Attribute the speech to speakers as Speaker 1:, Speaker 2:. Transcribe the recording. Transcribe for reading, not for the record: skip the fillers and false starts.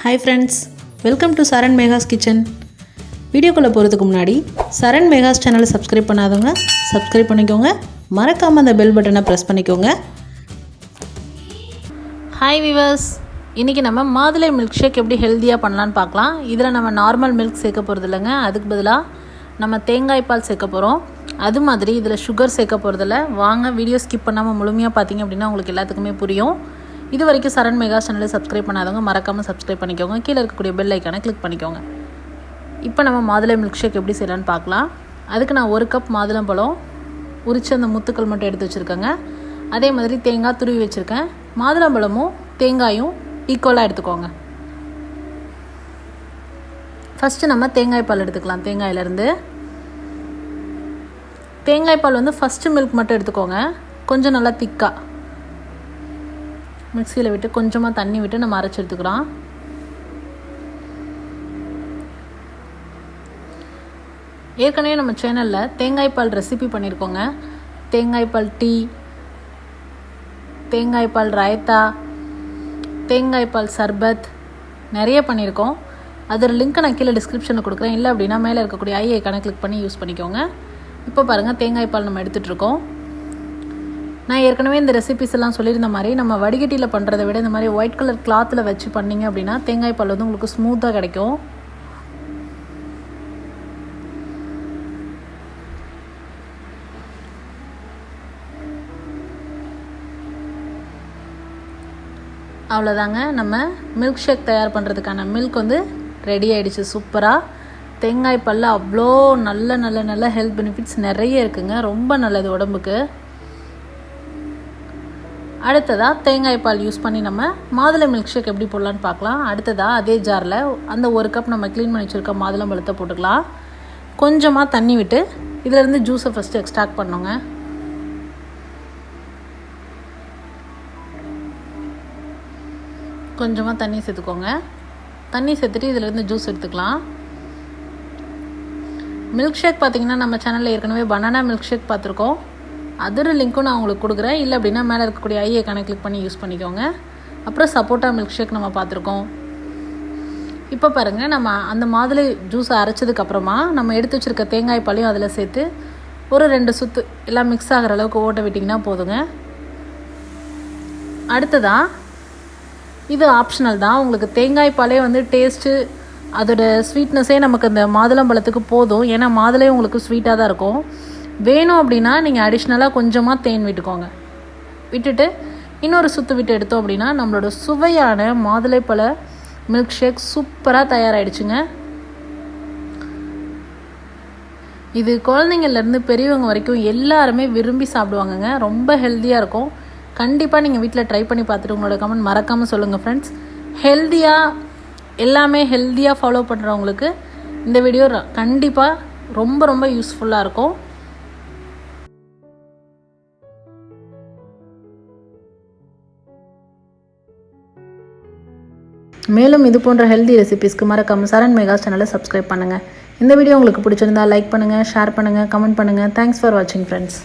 Speaker 1: Hi friends, welcome to Saran Mega's Kitchen. வீடியோக்குள்ள போறதுக்கு முன்னாடி சரண் மெகாஸ் சேனலை சப்ஸ்கிரைப் பண்ணாதவங்க சப்ஸ்கிரைப் பண்ணிக்கோங்க. மறக்காம அந்த பெல் பட்டனை பிரஸ் பண்ணிக்கோங்க. ஹாய் வியூவர்ஸ், இன்னைக்கு நம்ம மாதுளை மில்க் ஷேக் எப்படி ஹெல்தியா பண்ணலாம்னு பார்க்கலாம். இதில் நம்ம நார்மல் மில்க் சேர்க்க போறது இல்லைங்க. அதுக்கு பதிலாக நம்ம தேங்காய் பால் சேர்க்க போகிறோம். அது மாதிரி இதில் சுகர் சேர்க்க போகிறதில்ல. வாங்க வீடியோ ஸ்கிப் பண்ணாமல் முழுமையாக பார்த்தீங்க அப்படின்னா உங்களுக்கு எல்லாத்துக்குமே புரியும். இது வரைக்கும் சரண் மெகாஸ் சேனலை சப்ஸ்கிரைப் பண்ணாதவங்க மறக்காமல் சப்ஸ்கிரைப் பண்ணிக்கோங்க. கீழே இருக்கக்கூடிய பெல் ஐக்கானை கிளிக் பண்ணிக்கோங்க. இப்போ நம்ம மாதுளை மில்க் ஷேக் எப்படி செய்யலான்னு பார்க்கலாம். அதுக்கு நான் 1 கப் மாதுளம்பழம் உரித்து அந்த முத்துக்கள் மட்டும் எடுத்து வச்சுருக்கேங்க. அதே மாதிரி தேங்காய் துருவி வச்சுருக்கேன். மாதுளம்பழமும் தேங்காயும் ஈக்குவலாக எடுத்துக்கோங்க. ஃபஸ்ட்டு நம்ம தேங்காய் பால் எடுத்துக்கலாம். தேங்காயிலேருந்து தேங்காய் பால் வந்து ஃபஸ்ட்டு மில்க் மட்டும் எடுத்துக்கோங்க. கொஞ்சம் நல்லா திக்காக மிக்சியில் விட்டு கொஞ்சமாக தண்ணி விட்டு நம்ம அரைச்சி எடுத்துக்கிறோம். ஏற்கனவே நம்ம சேனலில் தேங்காய் பால் ரெசிபி பண்ணியிருக்கோங்க. தேங்காய் பால் டீ, தேங்காய் பால் ராயத்தா, தேங்காய் பால் சர்பத் நிறைய பண்ணியிருக்கோம். அதோட லிங்க்கை நான் கீழே டிஸ்கிரிப்ஷனில் கொடுக்குறேன். இல்லை அப்படின்னா மேலே இருக்கக்கூடிய ஐ ஐக்கானை கிளிக் பண்ணி யூஸ் பண்ணிக்கோங்க. இப்போ பாருங்கள், தேங்காய் பால் நம்ம எடுத்துகிட்ருக்கோம். நான் ஏற்கனவே இந்த ரெசிபிஸ் எல்லாம் சொல்லியிருந்த மாதிரி நம்ம வடிகட்டியில் பண்ணுறதை விட இந்த மாதிரி ஒயிட் கலர் கிளாத்தில் வச்சு பண்ணிங்க அப்படின்னா தேங்காய் பால் வந்து உங்களுக்கு ஸ்மூத்தாக கிடைக்கும். அவ்வளோதாங்க, நம்ம மில்க் ஷேக் தயார் பண்ணுறதுக்கான மில்க் வந்து ரெடி ஆகிடுச்சு. சூப்பராக தேங்காய் பாலில் அவ்வளோ நல்ல நல்ல நல்ல ஹெல்த் பெனிஃபிட்ஸ் நிறைய இருக்குங்க. ரொம்ப நல்லது உடம்புக்கு. அடுத்ததாக தேங்காய் பால் யூஸ் பண்ணி நம்ம மாதுளை மில்க் ஷேக் எப்படி போடலான்னு பார்க்கலாம். அடுத்ததாக அதே ஜாரில் அந்த 1 கப் நம்ம க்ளீன் பண்ணி வச்சுருக்க மாதுளம்பழத்தை போட்டுக்கலாம். கொஞ்சமாக தண்ணி விட்டு இதிலேருந்து ஜூஸை ஃபஸ்ட்டு எக்ஸ்ட்ராக்ட் பண்ணுங்க. கொஞ்சமாக தண்ணி சேர்த்துக்கோங்க. தண்ணி சேர்த்துட்டு இதிலேருந்து ஜூஸ் எடுத்துக்கலாம். மில்க் ஷேக் பார்த்திங்கன்னா நம்ம சேனலில் ஏற்கனவே பனானா மில்க் ஷேக் பார்த்துருக்கோம். அதோட லிங்க்கும் நான் உங்களுக்கு கொடுக்குறேன். இல்லை அப்படின்னா மேலே இருக்கக்கூடிய ஐ ஐக்கானை கிளிக் பண்ணி யூஸ் பண்ணிக்கோங்க. அப்புறம் சப்போட்டா மில்க் ஷேக் நம்ம பார்த்துருக்கோம். இப்போ பாருங்கள், நம்ம அந்த மாதுளை ஜூஸை அரைச்சதுக்கப்புறமா நம்ம எடுத்து வச்சுருக்க தேங்காய் பாலையும் அதில் சேர்த்து ஒரு 2 சுற்று எல்லாம் மிக்ஸ் ஆகிற அளவுக்கு ஓட்ட விட்டிங்கன்னா போதுங்க. அடுத்ததாக இது ஆப்ஷனல் தான். உங்களுக்கு தேங்காய் பாலே வந்து டேஸ்ட்டு அதோட ஸ்வீட்னஸே நமக்கு அந்த மாதுளம்பழத்துக்கு போதும். ஏன்னா மாதுளை உங்களுக்கு ஸ்வீட்டாக தான் இருக்கும். வேணும் அப்படின்னா நீங்கள் அடிஷ்னலாக கொஞ்சமாக தேன் விட்டுக்கோங்க. விட்டுட்டு இன்னொரு சுற்று விட்டு எடுத்தோம் அப்படின்னா நம்மளோட சுவையான மாதுளைப்பழ மில்க் ஷேக் சூப்பராக தயாராகிடுச்சுங்க. இது குழந்தைங்கள்லேருந்து பெரியவங்க வரைக்கும் எல்லாருமே விரும்பி சாப்பிடுவாங்கங்க. ரொம்ப ஹெல்த்தியாக இருக்கும். கண்டிப்பாக நீங்கள் வீட்டில் ட்ரை பண்ணி பார்த்துட்டு உங்களோட கமெண்ட் மறக்காமல் சொல்லுங்கள் ஃப்ரெண்ட்ஸ். ஹெல்த்தியாக எல்லாமே ஹெல்த்தியாக ஃபாலோ பண்ணுறவங்களுக்கு இந்த வீடியோ கண்டிப்பாக ரொம்ப ரொம்ப யூஸ்ஃபுல்லாக இருக்கும். மேலும் இது போன்ற ஹெல்தி ரெசிபிஸ்க்கு மறக்காமல் சரண் மெகாஸ் சேனலை சப்ஸ்கிரைப் பண்ணுங்கள். இந்த வீடியோ உங்களுக்கு பிடிச்சிருந்தா லைக் பண்ணுங்கள், ஷேர் பண்ணுங்கள், கமெண்ட் பண்ணுங்கள். தேங்க்ஸ் ஃபார் வாட்சிங் ஃப்ரெண்ட்ஸ்.